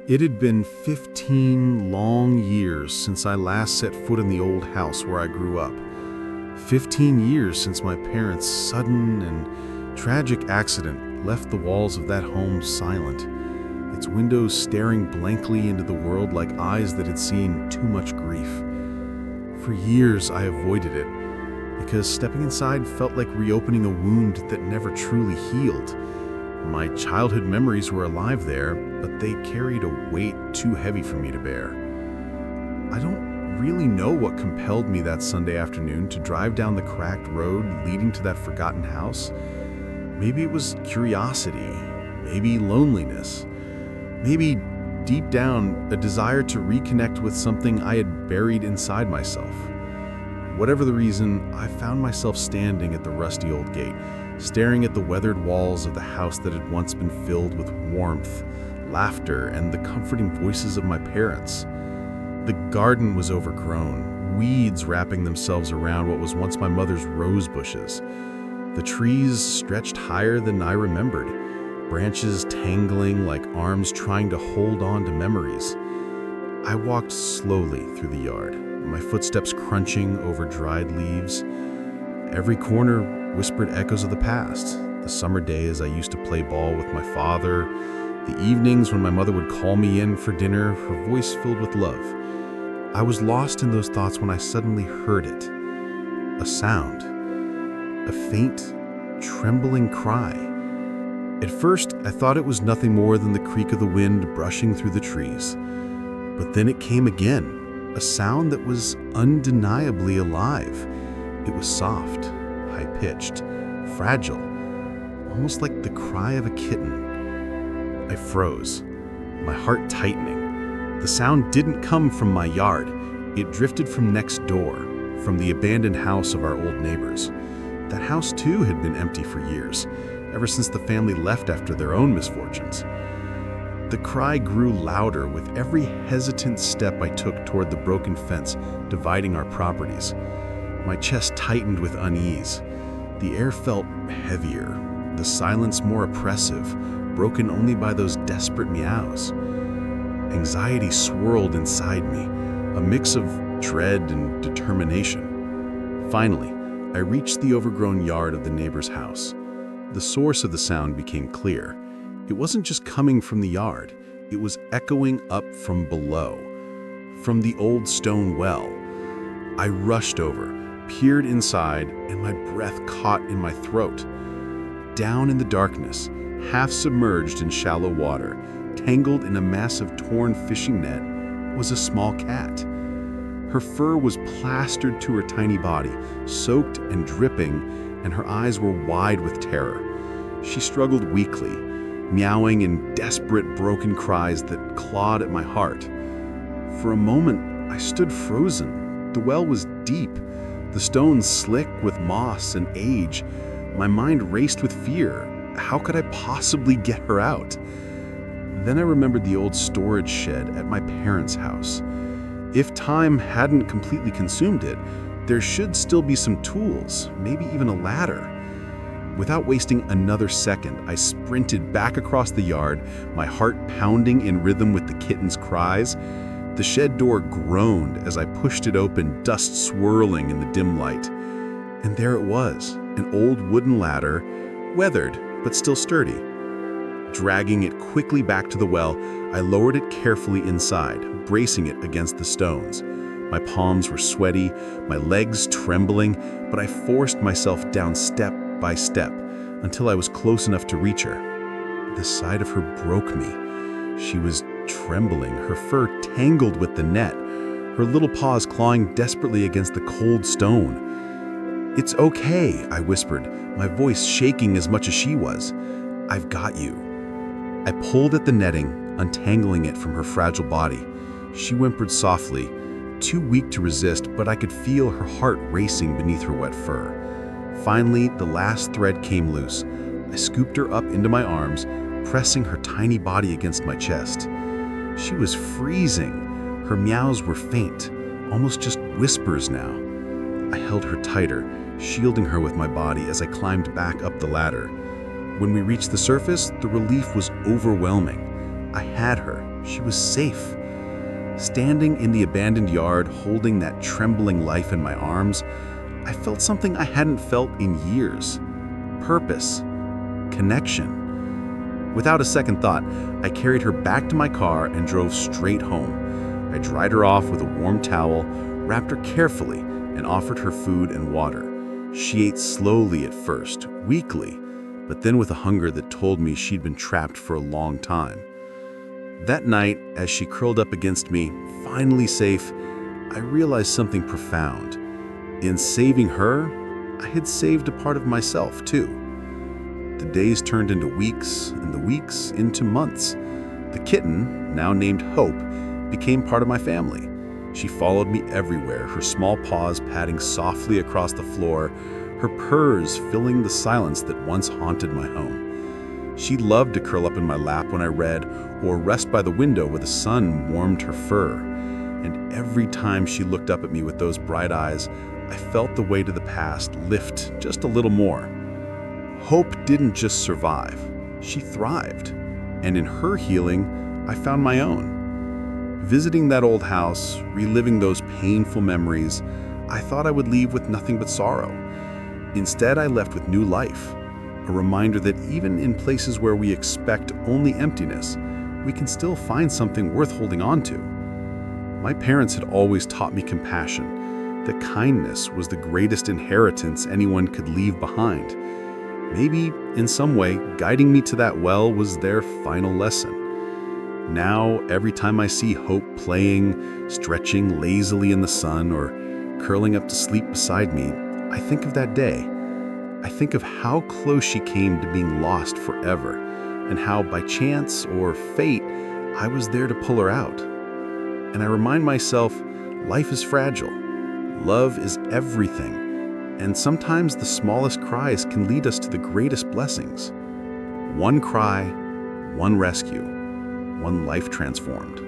It had been 15 long years since I last set foot in the old house where I grew up. 15 years since my parents' sudden and tragic accident left the walls of that home silent, its windows staring blankly into the world like eyes that had seen too much grief. For years I avoided it, because stepping inside felt like reopening a wound that never truly healed. My childhood memories were alive there, but they carried a weight too heavy for me to bear. I don't really know what compelled me that Sunday afternoon to drive down the cracked road leading to that forgotten house. Maybe it was curiosity, maybe loneliness, maybe deep down a desire to reconnect with something I had buried inside myself. Whatever the reason, I found myself standing at the rusty old gate, staring at the weathered walls of the house that had once been filled with warmth, laughter, and the comforting voices of my parents. The garden was overgrown, weeds wrapping themselves around what was once my mother's rose bushes. The trees stretched higher than I remembered, branches tangling like arms trying to hold on to memories. I walked slowly through the yard, my footsteps crunching over dried leaves. Every corner whispered echoes of the past, the summer days I used to play ball with my father, the evenings when my mother would call me in for dinner, her voice filled with love. I was lost in those thoughts when I suddenly heard it. A sound. A faint, trembling cry. At first, I thought it was nothing more than the creak of the wind brushing through the trees. But then it came again, a sound that was undeniably alive. It was soft, high-pitched, fragile, almost like the cry of a kitten. I froze, my heart tightening. The sound didn't come from my yard. It drifted from next door, from the abandoned house of our old neighbors. That house, too, had been empty for years, ever since the family left after their own misfortunes. The cry grew louder with every hesitant step I took toward the broken fence dividing our properties. My chest tightened with unease. The air felt heavier, the silence more oppressive, broken only by those desperate meows. Anxiety swirled inside me, a mix of dread and determination. Finally, I reached the overgrown yard of the neighbor's house. The source of the sound became clear. It wasn't just coming from the yard, it was echoing up from below, from the old stone well. I rushed over, peered inside, and my breath caught in my throat. Down in the darkness, half submerged in shallow water, tangled in a massive torn fishing net, was a small cat. Her fur was plastered to her tiny body, soaked and dripping, and her eyes were wide with terror. She struggled weakly, meowing in desperate, broken cries that clawed at my heart. For a moment, I stood frozen. The well was deep, the stones slick with moss and age. My mind raced with fear. How could I possibly get her out? Then I remembered the old storage shed at my parents' house. If time hadn't completely consumed it, there should still be some tools, maybe even a ladder. Without wasting another second, I sprinted back across the yard, my heart pounding in rhythm with the kitten's cries. The shed door groaned as I pushed it open, dust swirling in the dim light. And there it was, an old wooden ladder, weathered but still sturdy. Dragging it quickly back to the well, I lowered it carefully inside, bracing it against the stones. My palms were sweaty, my legs trembling, but I forced myself down step by step until I was close enough to reach her. The sight of her broke me. She was trembling, her fur tangled with the net, her little paws clawing desperately against the cold stone. "It's okay," I whispered, my voice shaking as much as she was. "I've got you." I pulled at the netting, untangling it from her fragile body. She whimpered softly, too weak to resist, but I could feel her heart racing beneath her wet fur. Finally, the last thread came loose. I scooped her up into my arms, pressing her tiny body against my chest. She was freezing. Her meows were faint, almost just whispers now. I held her tighter, shielding her with my body as I climbed back up the ladder. When we reached the surface, the relief was overwhelming. I had her. She was safe. Standing in the abandoned yard, holding that trembling life in my arms, I felt something I hadn't felt in years. Purpose. Connection. Without a second thought, I carried her back to my car and drove straight home. I dried her off with a warm towel, wrapped her carefully, and offered her food and water. She ate slowly at first, weakly, but then with a hunger that told me she'd been trapped for a long time. That night, as she curled up against me, finally safe, I realized something profound. In saving her, I had saved a part of myself, too. The days turned into weeks, and the weeks into months. The kitten, now named Hope, became part of my family. She followed me everywhere, her small paws padding softly across the floor, her purrs filling the silence that once haunted my home. She loved to curl up in my lap when I read, or rest by the window where the sun warmed her fur. And every time she looked up at me with those bright eyes, I felt the weight of the past lift just a little more. Hope didn't just survive, she thrived. And in her healing, I found my own. Visiting that old house, reliving those painful memories, I thought I would leave with nothing but sorrow. Instead, I left with new life, a reminder that even in places where we expect only emptiness, we can still find something worth holding on to. My parents had always taught me compassion, that kindness was the greatest inheritance anyone could leave behind. Maybe, in some way, guiding me to that well was their final lesson. Now, every time I see Hope playing, stretching lazily in the sun, or curling up to sleep beside me, I think of that day. I think of how close she came to being lost forever, and how by chance or fate, I was there to pull her out. And I remind myself, life is fragile. Love is everything. And sometimes the smallest cries can lead us to the greatest blessings. One cry, one rescue, one life transformed.